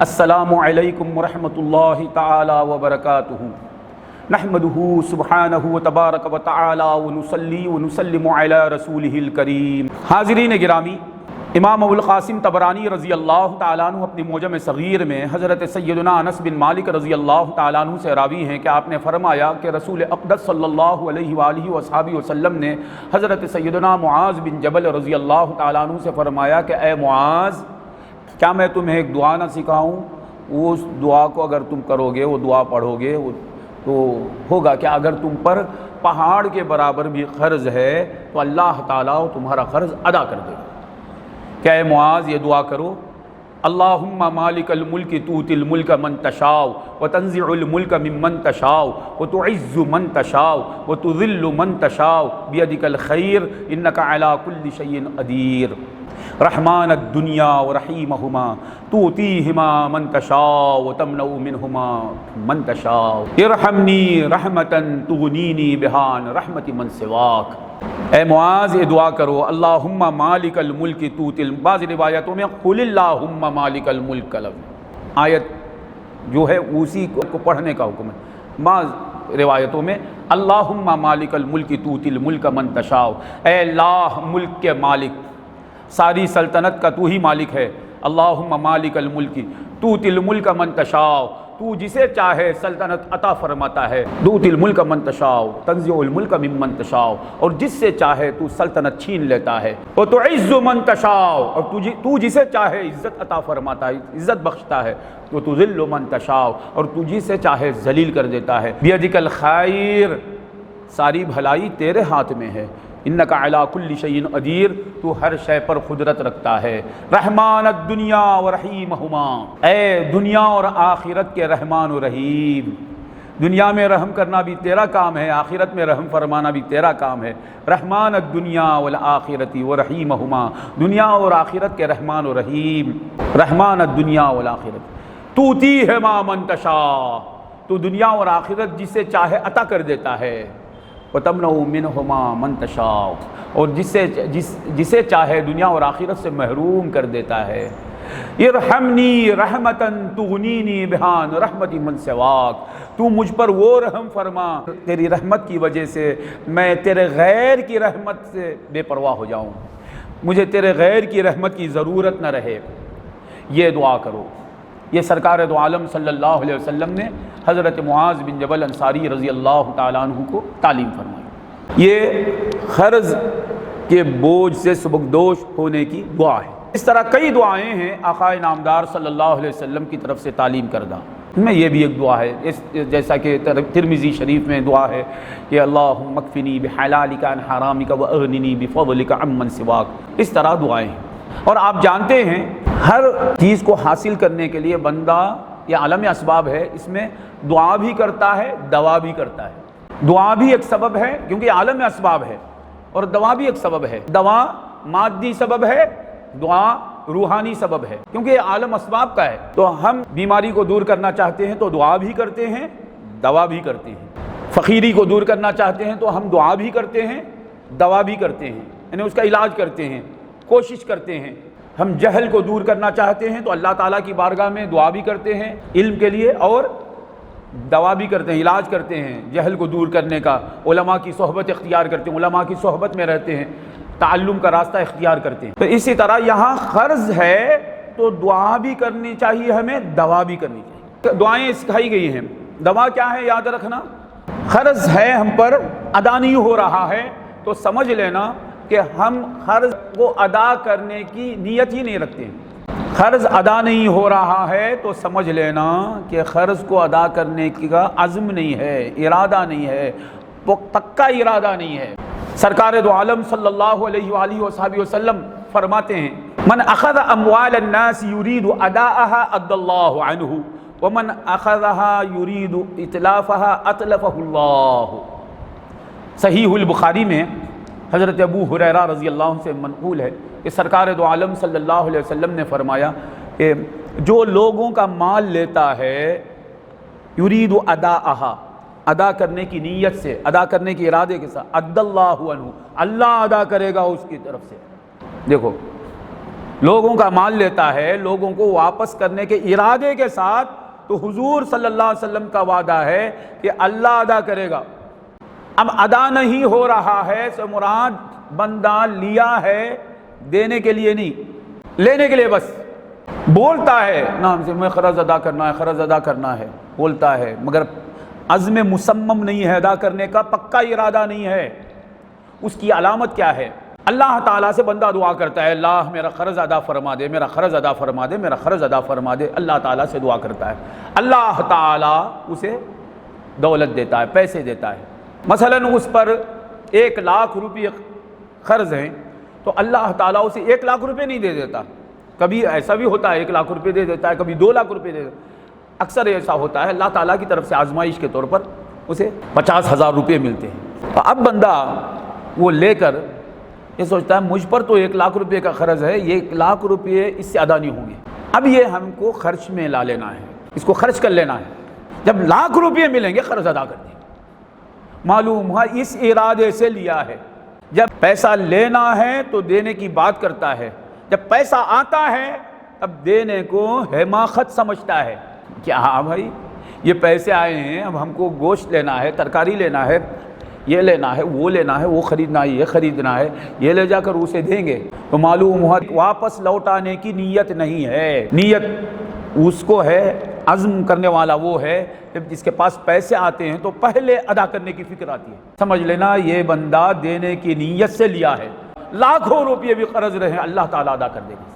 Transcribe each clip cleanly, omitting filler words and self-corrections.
السلام علیکم ورحمۃ اللہ تعالی وبرکاتہ نحمدہ سبحانہ وتبارک وتعالی ونصلی ونسلم علی رسولہ الکریم۔ حاضرین گرامی، امام ابو القاسم طبرانی رضی اللہ تعالیٰ عنہ اپنی معجم صغیر میں حضرت سیدنا انس بن مالک رضی اللہ تعالیٰ عنہ سے راوی ہیں کہ آپ نے فرمایا کہ رسول اقدس صلی اللہ علیہ وآلہ وصحبہ وسلم نے حضرت سیدنا معاذ بن جبل رضی اللہ تعالیٰ عنہ سے فرمایا کہ اے معاذ، کیا میں تمہیں ایک دعا نہ سکھاؤں؟ اس دعا کو اگر تم کرو گے، وہ دعا پڑھو گے، تو ہوگا کہ اگر تم پر پہاڑ کے برابر بھی قرض ہے تو اللہ تعالیٰ تمہارا قرض ادا کر دے گا۔ کہ اے معاذ، یہ دعا کرو، اللہم مالک الملک تؤتی الملک من تشاء وتنزع الملک ممن تشاء وتعز من تشاء وتذل من تشاء بیدک الخیر انک علی کل شیء قدیر، رحمان الدنیا ورحیمہما تؤتیہما من تشاء وتمنع منہما من تشاء، ارحمنی رحمتا تغنینی بہا عن رحمت من سواک۔ اے معاذ، یہ دعا کرو، اللہم مالک الملک تؤتی الملک، بعض روایتوں میں قل اللہم مالک الملک آیت جو ہے اسی کو پڑھنے کا حکم ہے۔ بعض روایتوں میں اللہم مالک الملک تؤتی الملک من تشاء، اے اللہ ملک کے مالک، ساری سلطنت کا تو ہی مالک ہے۔ اللہم مالک الملک تؤتی الملک من تشاء، تو جسے چاہے سلطنت عطا فرماتا ہے، تؤتی الملک من تشاء تنزع الملک ممن تشاء، اور جس سے چاہے تو سلطنت چھین لیتا ہے، وتعز من تشاء، اور تو جسے چاہے عزت عطا فرماتا ہے، عزت بخشتا ہے، وتذل من تشاء، اور تو جسے چاہے ذلیل کر دیتا ہے، بیدک الخیر، ساری بھلائی تیرے ہاتھ میں ہے، انک علی کل شیء قدیر، تو ہر شے پر قدرت رکھتا ہے، رحمان الدنیا ورحیمہما، اے دنیا اور آخرت کے رحمان و رحیم، دنیا میں رحم کرنا بھی تیرا کام ہے، آخرت میں رحم فرمانا بھی تیرا کام ہے، رحمان الدنیا والآخرت ورحیمہما، دنیا اور آخرت کے رحمان و رحیم، رحمان الدنیا والآخرت، تؤتیہما من تشاء، تو دنیا اور آخرت جسے چاہے عطا کر دیتا ہے، وتمنع منہما من تشاء، اور جسے چاہے دنیا اور آخرت سے محروم کر دیتا ہے، ارحمنی رحمتا تغنینی بہا عن رحمت من سواک، تو مجھ پر وہ رحم فرما تیری رحمت کی وجہ سے میں تیرے غیر کی رحمت سے بے پرواہ ہو جاؤں، مجھے تیرے غیر کی رحمت کی ضرورت نہ رہے۔ یہ دعا کرو، یہ سرکار دو عالم صلی اللہ علیہ وسلم نے حضرت معاذ بن جبل انصاری رضی اللہ تعالیٰ عنہ کو تعلیم فرمائی۔ یہ قرض کے بوجھ سے سبکدوش ہونے کی دعا ہے۔ اس طرح کئی دعائیں ہیں آقا نامدار صلی اللہ علیہ وسلم کی طرف سے تعلیم کردہ، ان میں یہ بھی ایک دعا ہے، جیسا کہ ترمذی شریف میں دعا ہے کہ اللہم اکفنی بحلالک عن حرامک واغننی بفضلک عمن سواک، اس طرح دعائیں ہیں۔ اور آپ جانتے ہیں ہر چیز کو حاصل کرنے کے لیے بندہ، یہ عالم اسباب ہے، اس میں دعا بھی کرتا ہے، دوا بھی کرتا ہے۔ دعا بھی ایک سبب ہے کیونکہ یہ عالم اسباب ہے، اور دوا بھی ایک سبب ہے۔ دوا مادی سبب ہے، دعا روحانی سبب ہے، کیونکہ یہ عالم اسباب کا ہے۔ تو ہم بیماری کو دور کرنا چاہتے ہیں تو دعا بھی کرتے ہیں، دوا بھی کرتے ہیں۔ فقیری کو دور کرنا چاہتے ہیں تو ہم دعا بھی کرتے ہیں، دوا بھی کرتے ہیں، یعنی اس کا علاج کرتے ہیں، کوشش کرتے ہیں۔ ہم جہل کو دور کرنا چاہتے ہیں تو اللہ تعالیٰ کی بارگاہ میں دعا بھی کرتے ہیں علم کے لیے، اور دوا بھی کرتے ہیں، علاج کرتے ہیں جہل کو دور کرنے کا، علماء کی صحبت اختیار کرتے ہیں، علماء کی صحبت میں رہتے ہیں، تعلم کا راستہ اختیار کرتے ہیں۔ تو اسی طرح یہاں قرض ہے تو دعا بھی کرنی چاہیے، ہمیں دوا بھی کرنی چاہیے۔ دعائیں سکھائی گئی ہیں، دوا کیا ہے یاد رکھنا، قرض ہے ہم پر، ادا نہیں ہو رہا ہے تو سمجھ لینا کہ ہم قرض کو ادا کرنے کی نیت ہی نہیں رکھتے ہیں۔ قرض ادا نہیں ہو رہا ہے تو سمجھ لینا کہ قرض کو ادا کرنے کا عزم نہیں ہے، ارادہ نہیں ہے، پکا ارادہ نہیں ہے۔ سرکار دو عالم صلی اللہ علیہ وآلہ وصحبہ وسلم فرماتے ہیں من اخذ اموال الناس يريد اداءها ادى الله عنه ومن اخذها يريد اتلافها اتلفه الله۔ صحیح البخاری میں حضرت ابو ہریرہ رضی اللہ عنہ سے منقول ہے کہ سرکار دو عالم صلی اللہ علیہ وسلم نے فرمایا کہ جو لوگوں کا مال لیتا ہے، یرید اداءہا، ادا کرنے کی نیت سے، ادا کرنے کے ارادے کے ساتھ، ادى اللہ عنہ، اللہ ادا کرے گا اس کی طرف سے۔ دیکھو لوگوں کا مال لیتا ہے لوگوں کو واپس کرنے کے ارادے کے ساتھ، تو حضور صلی اللہ علیہ وسلم کا وعدہ ہے کہ اللہ ادا کرے گا۔ اب ادا نہیں ہو رہا ہے سو مراد بندہ لیا ہے دینے کے لیے نہیں، لینے کے لیے بس بولتا ہے نام سے میں قرض ادا کرنا ہے، قرض ادا کرنا ہے، بولتا ہے، مگر عزم مصمم نہیں ہے، ادا کرنے کا پکا ارادہ نہیں ہے۔ اس کی علامت کیا ہے؟ اللہ تعالیٰ سے بندہ دعا کرتا ہے، اللہ میرا قرض ادا فرما دے، میرا قرض ادا فرما دے، میرا قرض ادا فرما دے، اللہ تعالیٰ سے دعا کرتا ہے، اللہ تعالیٰ اسے دولت دیتا ہے، پیسے دیتا ہے۔ مثلاً اس پر 1,00,000 روپے قرض ہیں تو اللہ تعالیٰ اسے 1,00,000 روپے نہیں دے دیتا، کبھی ایسا بھی ہوتا ہے 1,00,000 روپے دے دیتا ہے، کبھی 2,00,000 روپے دے دیتا ہے، اکثر ایسا ہوتا ہے اللہ تعالیٰ کی طرف سے آزمائش کے طور پر اسے 50,000 روپے ملتے ہیں۔ تو اب بندہ وہ لے کر یہ سوچتا ہے مجھ پر تو 1,00,000 روپے کا قرض ہے، یہ 1,00,000 روپے اس سے ادا نہیں ہوں گے، اب یہ ہم کو خرچ میں لا لینا ہے، اس کو خرچ کر لینا ہے، جب 1,00,000 روپے ملیں گے قرض ادا کر دیں گے۔ معلوم ہوا اس ارادے سے لیا ہے، جب پیسہ لینا ہے تو دینے کی بات کرتا ہے، جب پیسہ آتا ہے اب دینے کو حماقت سمجھتا ہے، کیا ہاں بھائی یہ پیسے آئے ہیں، اب ہم کو گوشت لینا ہے، ترکاری لینا ہے، یہ لینا ہے، وہ لینا ہے، وہ خریدنا ہے، یہ خریدنا ہے، یہ لے جا کر اسے دیں گے، تو معلوم ہوا واپس لوٹانے کی نیت نہیں ہے، نیت اس کو ہے، عزم کرنے والا وہ ہے جس کے پاس پیسے آتے ہیں تو پہلے ادا کرنے کی فکر آتی ہے۔ سمجھ لینا یہ بندہ دینے کی نیت سے لیا ہے، لاکھوں روپے بھی قرض رہے اللہ تعالیٰ ادا کر دے گا۔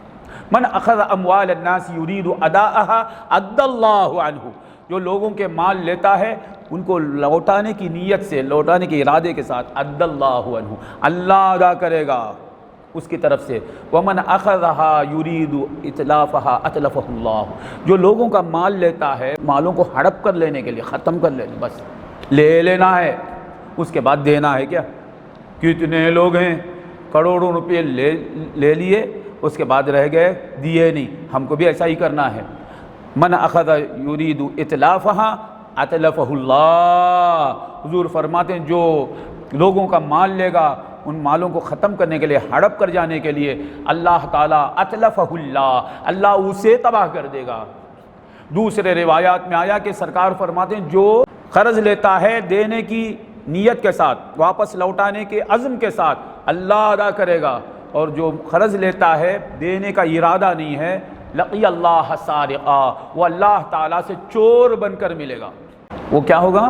من اخذ اموال الناس یرید اداءها ادى اللہ عنہ، جو لوگوں کے مال لیتا ہے ان کو لوٹانے کی نیت سے، لوٹانے کے ارادے کے ساتھ، ادى اللہ عنہ، اللہ ادا کرے گا اس کی طرف سے۔ ومن اخذها یرید اتلافها اتلفه اللہ، جو لوگوں کا مال لیتا ہے مالوں کو ہڑپ کر لینے کے لیے، ختم کر لینے، بس لے لینا ہے اس کے بعد دینا ہے۔ کیا کتنے لوگ ہیں کروڑوں روپے لے لیے اس کے بعد رہ گئے دیے نہیں، ہم کو بھی ایسا ہی کرنا ہے۔ من اخذ یرید اتلافها اتلفه اللہ، حضور فرماتے ہیں جو لوگوں کا مال لے گا ان مالوں کو ختم کرنے کے لیے، ہڑپ کر جانے کے لیے، اللہ تعالیٰ اتلفہ اللہ اسے تباہ کر دے گا۔ دوسرے روایات میں آیا کہ سرکار فرماتے ہیں جو قرض لیتا ہے دینے کی نیت کے ساتھ، واپس لوٹانے کے عزم کے ساتھ، اللہ ادا کرے گا، اور جو قرض لیتا ہے دینے کا ارادہ نہیں ہے، لقی اللہ سارقا، وہ اللہ تعالیٰ سے چور بن کر ملے گا۔ وہ کیا ہوگا؟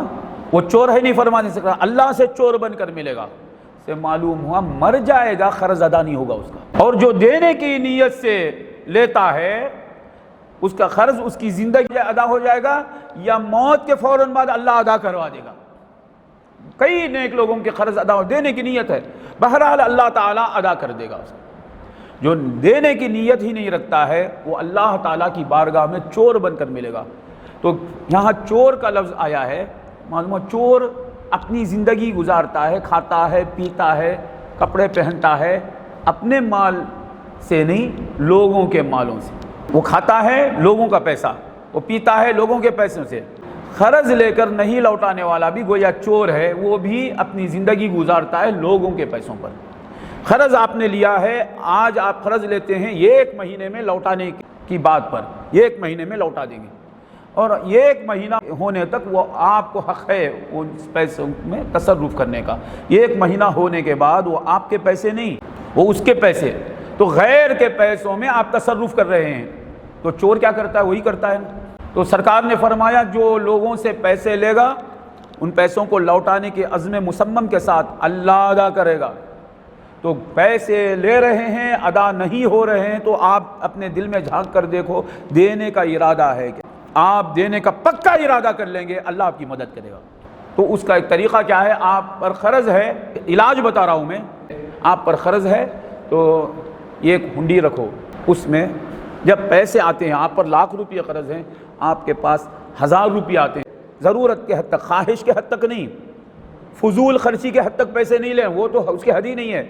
وہ چور ہے نہیں فرما نہیں سکتا، اللہ سے چور بن کر ملے گا، سے معلوم ہوا مر جائے گا، قرض ادا نہیں ہوگا اس کا۔ اور جو دینے کی نیت سے لیتا ہے اس کا قرض اس کی زندگی ادا ہو جائے گا یا موت کے فوراً بعد اللہ ادا کروا دے گا۔ کئی نیک لوگوں کے قرض ادا دینے کی نیت ہے، بہرحال اللہ تعالیٰ ادا کر دے گا اس کو۔ جو دینے کی نیت ہی نہیں رکھتا ہے وہ اللہ تعالیٰ کی بارگاہ میں چور بن کر ملے گا۔ تو یہاں چور کا لفظ آیا ہے، معلوم چور اپنی زندگی گزارتا ہے، کھاتا ہے، پیتا ہے، کپڑے پہنتا ہے، اپنے مال سے نہیں لوگوں کے مالوں سے۔ وہ کھاتا ہے لوگوں کا پیسہ، وہ پیتا ہے لوگوں کے پیسوں سے۔ قرض لے کر نہیں لوٹانے والا بھی گویا چور ہے، وہ بھی اپنی زندگی گزارتا ہے لوگوں کے پیسوں پر۔ قرض آپ نے لیا ہے، آج آپ قرض لیتے ہیں یہ 1 مہینے میں لوٹانے کی بات پر، یہ 1 مہینے میں لوٹا دیں گے، اور یہ 1 مہینہ ہونے تک وہ آپ کو حق ہے ان پیسوں میں تصرف کرنے کا۔ یہ 1 مہینہ ہونے کے بعد وہ آپ کے پیسے نہیں، وہ اس کے پیسے، تو غیر کے پیسوں میں آپ تصرف کر رہے ہیں۔ تو چور کیا کرتا ہے؟ وہی کرتا ہے نا۔ تو سرکار نے فرمایا جو لوگوں سے پیسے لے گا ان پیسوں کو لوٹانے کے عزم مصمم کے ساتھ اللہ ادا کرے گا۔ تو پیسے لے رہے ہیں ادا نہیں ہو رہے ہیں تو آپ اپنے دل میں جھانک کر دیکھو، دینے کا ارادہ ہے کہ آپ دینے کا پکا ارادہ کر لیں گے، اللہ آپ کی مدد کرے گا۔ تو اس کا ایک طریقہ کیا ہے؟ آپ پر قرض ہے، علاج بتا رہا ہوں میں، آپ پر قرض ہے تو ایک ہنڈی رکھو، اس میں جب پیسے آتے ہیں، آپ پر 1,00,000 روپے قرض ہیں، آپ کے پاس 1,000 روپے آتے ہیں، ضرورت کے حد تک، خواہش کے حد تک نہیں، فضول خرچی کے حد تک پیسے نہیں لیں، وہ تو اس کی حد ہی نہیں ہے،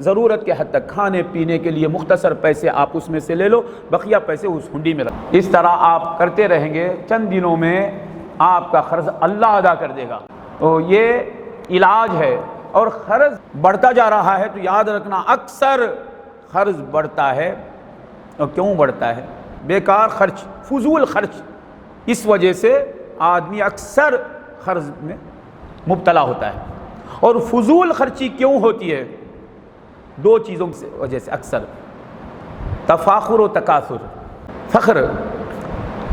ضرورت کے حد تک کھانے پینے کے لیے مختصر پیسے آپ اس میں سے لے لو، بقیہ پیسے اس ہنڈی میں رکھو۔ اس طرح آپ کرتے رہیں گے، چند دنوں میں آپ کا قرض اللہ ادا کر دے گا۔ تو یہ علاج ہے۔ اور قرض بڑھتا جا رہا ہے تو یاد رکھنا، اکثر قرض بڑھتا ہے اور کیوں بڑھتا ہے؟ بیکار خرچ، فضول خرچ، اس وجہ سے آدمی اکثر قرض میں مبتلا ہوتا ہے۔ اور فضول خرچی کیوں ہوتی ہے؟ دو چیزوں کی وجہ سے اکثر، تفاخر و تکاثر۔ فخر،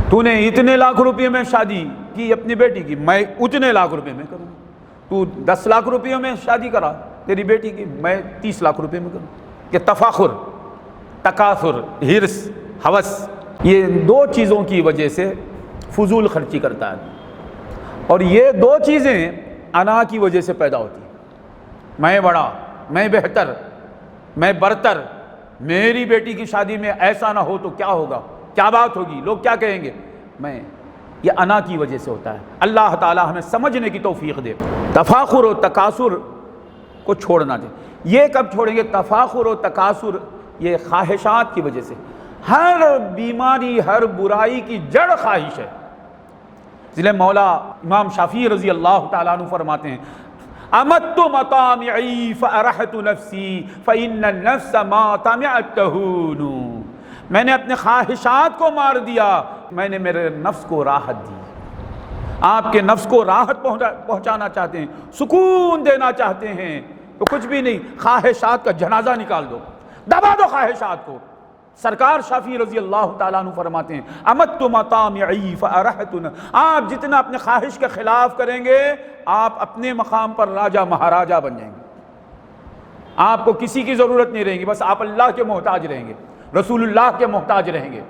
تو نے اتنے لاکھ روپے میں شادی کی اپنی بیٹی کی، میں اتنے لاکھ روپے میں کروں۔ تو 10 لاکھ روپے میں شادی کرا تیری بیٹی کی، میں 30 لاکھ روپے میں کروں۔ یہ تفاخر، تکاثر، ہرس، ہوس، یہ دو چیزوں کی وجہ سے فضول خرچی کرتا ہے۔ اور یہ دو چیزیں انا کی وجہ سے پیدا ہوتی ہیں۔ میں بڑا، میں بہتر، میں برتر، میری بیٹی کی شادی میں ایسا نہ ہو تو کیا ہوگا، کیا بات ہوگی، لوگ کیا کہیں گے، یہ انا کی وجہ سے ہوتا ہے۔ اللہ تعالی ہمیں سمجھنے کی توفیق دے۔ تفاخر و تکاثر کو چھوڑنا دے۔ یہ کب چھوڑیں گے؟ تفاخر و تکاثر یہ خواہشات کی وجہ سے۔ ہر بیماری، ہر برائی کی جڑ خواہش ہے۔ اس لیے مولا امام شافعی رضی اللہ تعالیٰ عنہ فرماتے ہیں، امت مطامعی فارحت نفسی فإن النفس ما طمعت تہون۔ میں نے اپنے خواہشات کو مار دیا، میں نے میرے نفس کو راحت دی۔ آپ کے نفس کو راحت پہنچانا چاہتے ہیں، سکون دینا چاہتے ہیں تو کچھ بھی نہیں، خواہشات کا جنازہ نکال دو، دبا دو خواہشات کو۔ سرکار شافعی رضی اللہ تعالیٰ عنہ فرماتے ہیں، امت مطامعی فارحت، آپ جتنا اپنے خواہش کے خلاف کریں گے آپ اپنے مقام پر راجہ مہاراجہ بن جائیں گے۔ آپ کو کسی کی ضرورت نہیں رہے گی، بس آپ اللہ کے محتاج رہیں گے، رسول اللہ کے محتاج رہیں گے،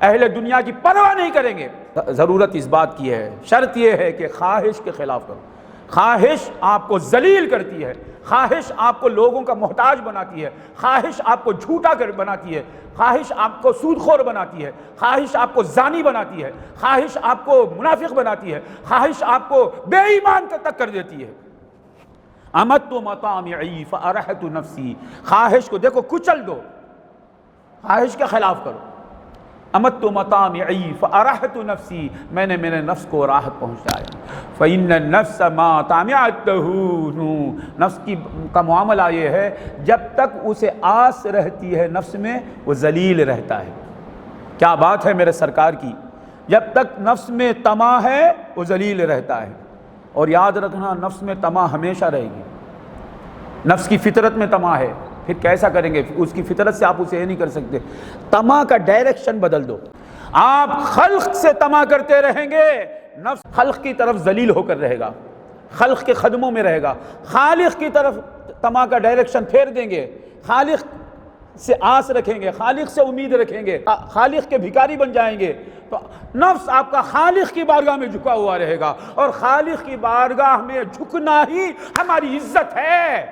اہل دنیا کی پرواہ نہیں کریں گے۔ ضرورت اس بات کی ہے، شرط یہ ہے کہ خواہش کے خلاف کرو۔ خواہش آپ کو ذلیل کرتی ہے، خواہش آپ کو لوگوں کا محتاج بناتی ہے، خواہش آپ کو جھوٹا بناتی ہے، خواہش آپ کو سود خور بناتی ہے، خواہش آپ کو زانی بناتی ہے، خواہش آپ کو منافق بناتی ہے، خواہش آپ کو بے ایمان تک کر دیتی ہے۔ امت مطامعی فارحت نفسی، خواہش کو دیکھو کچل دو، خواہش کے خلاف کرو۔ امت مطامعی فارحت نفسی، میں نے میرے نفس کو راحت پہنچایا۔ فإن النفس ما طمعت تہون، نفس کا معاملہ یہ ہے جب تک اسے آس رہتی ہے نفس میں وہ ذلیل رہتا ہے۔ کیا بات ہے میرے سرکار کی، جب تک نفس میں طمع ہے وہ ذلیل رہتا ہے۔ اور یاد رکھنا نفس میں طمع ہمیشہ رہے گی، نفس کی فطرت میں طمع ہے، پھر کیسا کریں گے، اس کی فطرت سے آپ اسے یہ نہیں کر سکتے۔ طمع کا ڈائریکشن بدل دو۔ آپ خلق سے طمع کرتے رہیں گے، نفس خلق کی طرف ذلیل ہو کر رہے گا، خلق کے خدموں میں رہے گا۔ خالق کی طرف طمع کا ڈائریکشن پھیر دیں گے، خالق سے آس رکھیں گے، خالق سے امید رکھیں گے، خالق کے بھکاری بن جائیں گے، تو نفس آپ کا خالق کی بارگاہ میں جھکا ہوا رہے گا۔ اور خالق کی بارگاہ میں جھکنا ہی ہماری عزت ہے،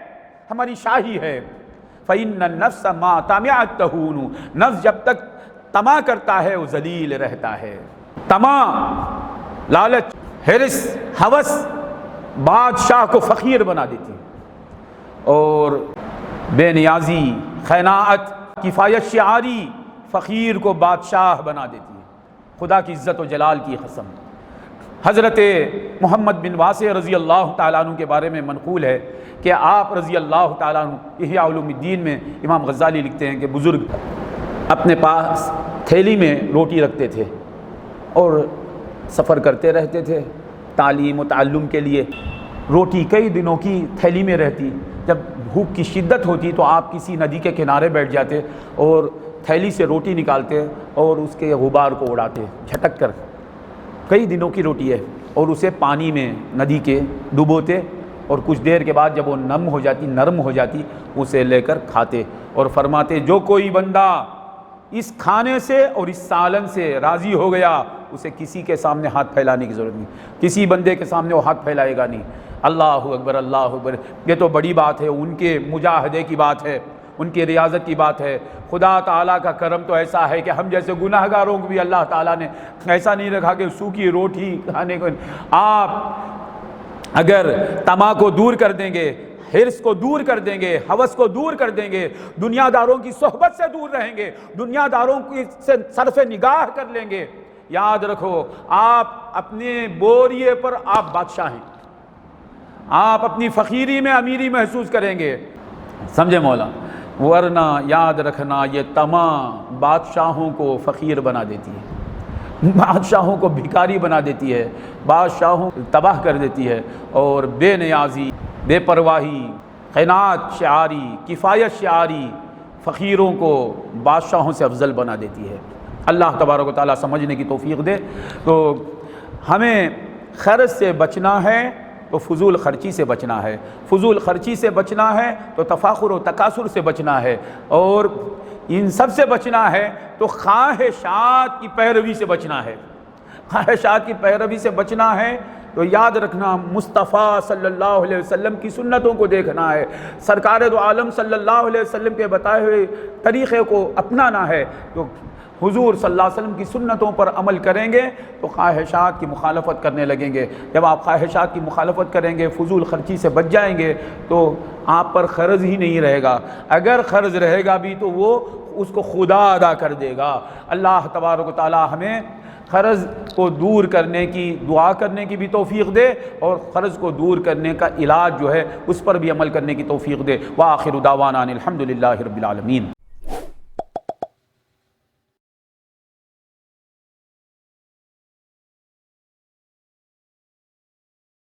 ہماری شاہی ہے۔ فإن النفس ما طمعت تہون، نفس جب تک طمع کرتا ہے وہ ذلیل رہتا ہے۔ طمع، لالچ، ہرس، ہوس بادشاہ کو فقیر بنا دیتی ہے، اور بے نیازی، قناعت، کفایت شعاری فقیر کو بادشاہ بنا دیتی ہے۔ خدا کی عزت و جلال کی قسم، حضرت محمد بن واسع رضی اللہ تعالیٰ عنہ کے بارے میں منقول ہے کہ آپ رضی اللہ تعالیٰ عنہ، احیاء علوم الدین میں امام غزالی لکھتے ہیں کہ بزرگ اپنے پاس تھیلی میں روٹی رکھتے تھے اور سفر کرتے رہتے تھے تعلیم و تعلم کے لیے۔ روٹی کئی دنوں کی تھیلی میں رہتی، جب بھوک کی شدت ہوتی تو آپ کسی ندی کے کنارے بیٹھ جاتے اور تھیلی سے روٹی نکالتے اور اس کے غبار کو اڑاتے جھٹک کر۔ کئی دنوں کی روٹی ہے اور اسے پانی میں ندی کے ڈبوتے، اور کچھ دیر کے بعد جب وہ نرم ہو جاتی اسے لے کر کھاتے، اور فرماتے جو کوئی بندہ اس کھانے سے اور اس سالن سے راضی ہو گیا اسے کسی کے سامنے ہاتھ پھیلانے کی ضرورت نہیں، کسی بندے کے سامنے وہ ہاتھ پھیلائے گا نہیں۔ اللہ اکبر، اللہ اکبر، یہ تو بڑی بات ہے، ان کے مجاہدے کی بات ہے، ان کی ریاضت کی بات ہے۔ خدا تعالیٰ کا کرم تو ایسا ہے کہ ہم جیسے گناہ گاروں کو بھی اللہ تعالیٰ نے ایسا نہیں رکھا کہ سوکھی روٹی کھانے کو۔ آپ اگر طمع کو دور کر دیں گے، حرص کو دور کر دیں گے، ہوس کو دور کر دیں گے، دنیا داروں کی صحبت سے دور رہیں گے، دنیا داروں کی سے صرف نگاہ کر لیں گے، یاد رکھو آپ اپنے بوریے پر آپ بادشاہ ہیں، آپ اپنی فقیری میں امیری محسوس کریں گے۔ سمجھے مولا، ورنہ یاد رکھنا یہ طمع بادشاہوں کو فقیر بنا دیتی ہے، بادشاہوں کو بھکاری بنا دیتی ہے، بادشاہوں کو تباہ کر دیتی ہے، اور بے نیازی، بے پرواہی، قناعت شعاری، کفایت شعاری فقیروں کو بادشاہوں سے افضل بنا دیتی ہے۔ اللہ تبارک و تعالیٰ سمجھنے کی توفیق دے۔ تو ہمیں خرچ سے بچنا ہے تو فضول خرچی سے بچنا ہے، فضول خرچی سے بچنا ہے تو تفاخر و تکاثر سے بچنا ہے، اور ان سب سے بچنا ہے تو خواہشات کی پیروی سے بچنا ہے، خواہشات کی پیروی سے بچنا ہے۔ تو یاد رکھنا مصطفیٰ صلی اللہ علیہ وسلم کی سنتوں کو دیکھنا ہے، سرکار دو عالم صلی اللہ علیہ وسلم کے بتائے ہوئے طریقے کو اپنانا ہے۔ تو حضور صلی اللہ علیہ وسلم کی سنتوں پر عمل کریں گے تو خواہشات کی مخالفت کرنے لگیں گے۔ جب آپ خواہشات کی مخالفت کریں گے، فضول خرچی سے بچ جائیں گے، تو آپ پر قرض ہی نہیں رہے گا، اگر قرض رہے گا بھی تو وہ اس کو خدا ادا کر دے گا۔ اللہ تبارک و تعالی ہمیں قرض کو دور کرنے کی دعا کرنے کی بھی توفیق دے، اور قرض کو دور کرنے کا علاج جو ہے اس پر بھی عمل کرنے کی توفیق دے۔ وآخر دعوانا ان الحمد للہ رب العالمین۔